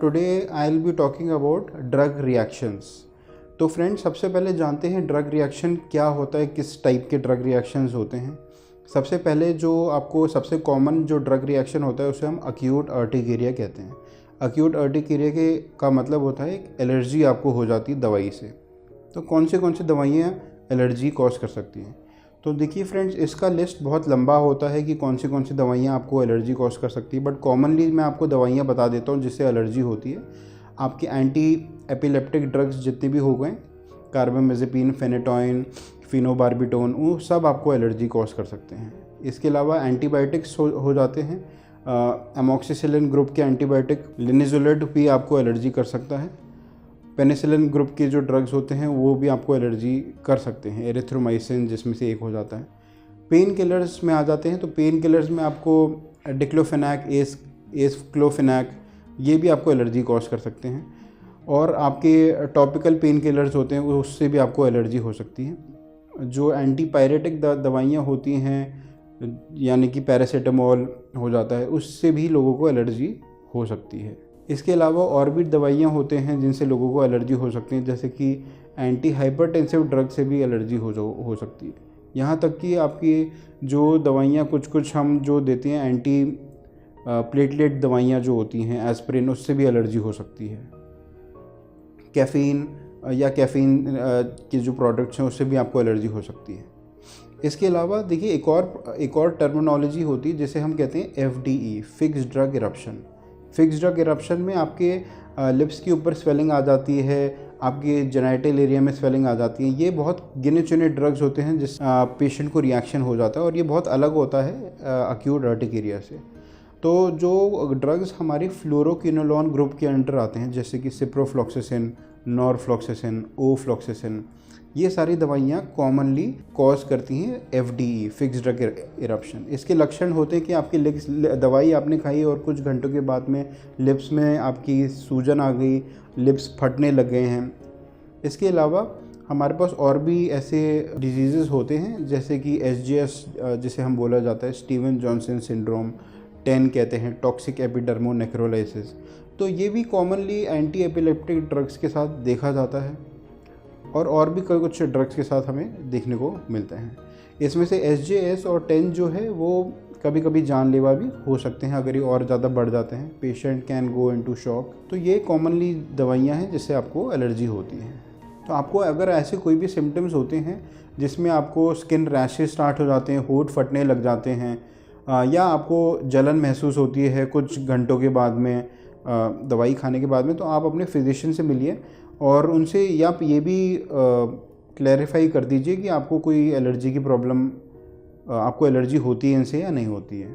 today I'll be talking about drug reactions. तो friends, सबसे पहले जानते हैं ड्रग रिएक्शन क्या होता है, किस टाइप के ड्रग रिएक्शंस होते हैं। सबसे पहले जो आपको सबसे कॉमन जो ड्रग रिएक्शन होता है उसे हम अक्यूट अर्टिकेरिया कहते हैं। अक्यूट अर्टिकेरिया का मतलब होता है एक एलर्जी आपको हो जाती है दवाई से। तो कौन सी दवाइयाँ एलर्जी कॉज कर सकती हैं? तो देखिए फ्रेंड्स, इसका लिस्ट बहुत लंबा होता है कि कौन सी दवाइयाँ आपको एलर्जी कॉज कर सकती है, बट कॉमनली मैं आपको दवाइयाँ बता देता हूँ जिससे एलर्जी होती है। आपके एंटी एपिलेप्टिक ड्रग्स जितने भी हो गए, कार्बामेज़ेपिन, फेनेटोइन, फिनोबार्बिटोन, वो सब आपको एलर्जी कॉज कर सकते हैं। इसके अलावा एंटीबायोटिक्स हो जाते हैं। एमोक्सिसिलिन ग्रुप के एंटीबायोटिक लिनिज़ोलिड भी आपको एलर्जी कर सकता है। पेनिसिलिन ग्रुप के जो ड्रग्स होते हैं वो भी आपको एलर्जी कर सकते हैं। एरिथ्रोमाइसिन जिसमें से एक हो जाता है। पेन किलर्स में आ जाते हैं, तो पेन किलर्स में आपको डिक्लोफेनाक, एसक्लोफेनाक, ये भी आपको एलर्जी कॉज कर सकते हैं। और आपके टॉपिकल पेन किलर्स होते हैं उससे भी आपको एलर्जी हो सकती है। जो एंटीपायरेटिक दवाइयाँ होती हैं, यानी कि पैरासीटामोल हो जाता है, उससे भी लोगों को एलर्जी हो सकती है। इसके अलावा और भी दवाइयाँ होते हैं जिनसे लोगों को एलर्जी हो सकती है, जैसे कि एंटी हाइपरटेंसिव ड्रग से भी एलर्जी हो सकती है। यहाँ तक कि आपकी जो दवाइयाँ कुछ हम जो देते हैं, एंटी प्लेटलेट दवाइयाँ जो होती हैं, एस्पिरिन, उससे भी एलर्जी हो सकती है। कैफ़ीन के जो प्रोडक्ट्स हैं उससे भी आपको एलर्जी हो सकती है। इसके अलावा देखिए एक और टर्मिनोलॉजी होती है जिसे हम कहते हैं FDE, fixed drug eruption. Fixed drug eruption में आपके लिप्स के ऊपर स्वेलिंग आ जाती है, आपके जेनाइटल एरिया में स्वेलिंग आ जाती है। ये बहुत गिने चुने ड्रग्स होते हैं जिस पेशेंट को रिएक्शन हो जाता है, और ये बहुत अलग होता है अक्यूट अर्टिकेरिया से। तो जो ड्रग्स हमारी फ्लोरोक्विनोलोन ग्रुप के अंडर आते हैं, जैसे कि सिप्रोफ्लॉक्सासिन, नॉरफ्लॉक्सासिन, ओफ्लॉक्सासिन, ये सारी दवाइयाँ कॉमनली कॉज करती हैं FDE, फिक्स्ड ड्रग इरप्शन। इसके लक्षण होते हैं कि आपकी दवाई आपने खाई और कुछ घंटों के बाद में लिप्स में आपकी सूजन आ गई, लिप्स फटने लग गए हैं। इसके अलावा हमारे पास और भी ऐसे डिजीज़ होते हैं, जैसे कि SJS जिसे हम बोला जाता है स्टीवन जॉनसन सिंड्रोम, TEN कहते हैं, टॉक्सिक एपिडर्मोनेक्रोलाइसिस। तो ये भी कॉमनली एंटी एपिलेप्टिक ड्रग्स के साथ देखा जाता है, और भी कुछ ड्रग्स के साथ हमें देखने को मिलते हैं। इसमें से SJS और TEN जो है वो कभी कभी जानलेवा भी हो सकते हैं अगर ये और ज़्यादा बढ़ जाते हैं। Patient can go into shock. तो ये कॉमनली दवाइयाँ हैं जिससे आपको एलर्जी होती है। तो आपको अगर ऐसे कोई भी सिम्टम्स होते हैं जिसमें आपको स्किन रैशेस स्टार्ट हो जाते हैं, होंठ फटने लग जाते हैं, या आपको जलन महसूस होती है कुछ घंटों के बाद में, दवाई खाने के बाद में, तो आप अपने फिजिशियन से मिलिए और उनसे या आप ये भी क्लैरिफाई कर दीजिए कि आपको कोई एलर्जी की प्रॉब्लम, आपको एलर्जी होती है इनसे या नहीं होती है।